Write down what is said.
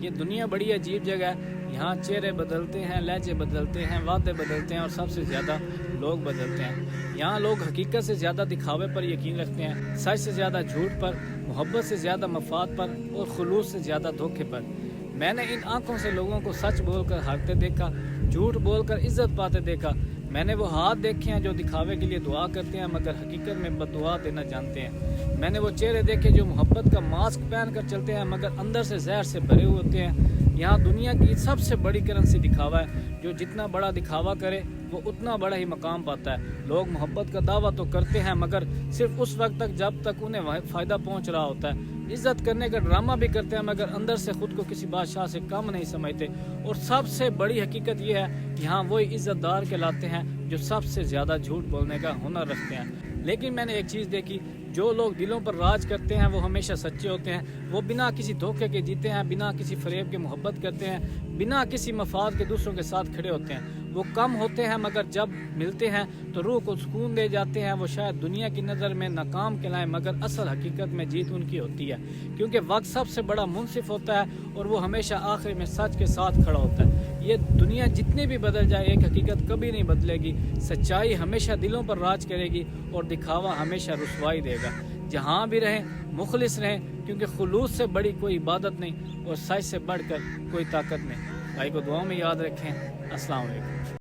یہ دنیا بڑی عجیب جگہ ہے، یہاں چہرے بدلتے ہیں، لہجے بدلتے ہیں، وعدے بدلتے ہیں اور سب سے زیادہ لوگ بدلتے ہیں۔ یہاں لوگ حقیقت سے زیادہ دکھاوے پر یقین رکھتے ہیں، سچ سے زیادہ جھوٹ پر، محبت سے زیادہ مفاد پر اور خلوص سے زیادہ دھوکے پر۔ میں نے ان آنکھوں سے لوگوں کو سچ بول کر ہارتے دیکھا، جھوٹ بول کر عزت پاتے دیکھا۔ میں نے وہ ہاتھ دیکھے ہیں جو دکھاوے کے لیے دعا کرتے ہیں مگر حقیقت میں بددعا دینا جانتے ہیں۔ میں نے وہ چہرے دیکھے جو محبت کا ماسک پہن کر چلتے ہیں مگر اندر سے زہر سے بھرے ہوئے ہوتے ہیں۔ یہاں دنیا کی سب سے بڑی کرنسی دکھاوا ہے، جو جتنا بڑا دکھاوا کرے وہ اتنا بڑا ہی مقام پاتا ہے۔ لوگ محبت کا دعویٰ تو کرتے ہیں مگر صرف اس وقت تک جب تک انہیں فائدہ پہنچ رہا ہوتا ہے۔ عزت کرنے کا ڈرامہ بھی کرتے ہیں مگر اندر سے خود کو کسی بادشاہ سے کم نہیں سمجھتے۔ اور سب سے بڑی حقیقت یہ ہے، یہاں وہی عزت دار کہلاتے ہیں جو سب سے زیادہ جھوٹ بولنے کا ہنر رکھتے ہیں۔ لیکن میں نے ایک چیز دیکھی، جو لوگ دلوں پر راج کرتے ہیں وہ ہمیشہ سچے ہوتے ہیں۔ وہ بنا کسی دھوکے کے جیتے ہیں، بنا کسی فریب کے محبت کرتے ہیں، بنا کسی مفاد کے دوسروں کے ساتھ کھڑے ہوتے ہیں۔ وہ کم ہوتے ہیں مگر جب ملتے ہیں تو روح کو سکون دے جاتے ہیں۔ وہ شاید دنیا کی نظر میں ناکام کہلائیں مگر اصل حقیقت میں جیت ان کی ہوتی ہے، کیونکہ وقت سب سے بڑا منصف ہوتا ہے اور وہ ہمیشہ آخر میں سچ کے ساتھ کھڑا ہوتا ہے۔ یہ دنیا جتنے بھی بدل جائے ایک حقیقت کبھی نہیں بدلے گی، سچائی ہمیشہ دلوں پر راج کرے گی اور دکھاوا ہمیشہ رسوائی دے گا۔ جہاں بھی رہیں مخلص رہیں، کیونکہ خلوص سے بڑی کوئی عبادت نہیں اور سچ سے بڑھ کر کوئی طاقت نہیں۔ بھائی کو دعاؤں میں یاد رکھیں۔ السلام علیکم۔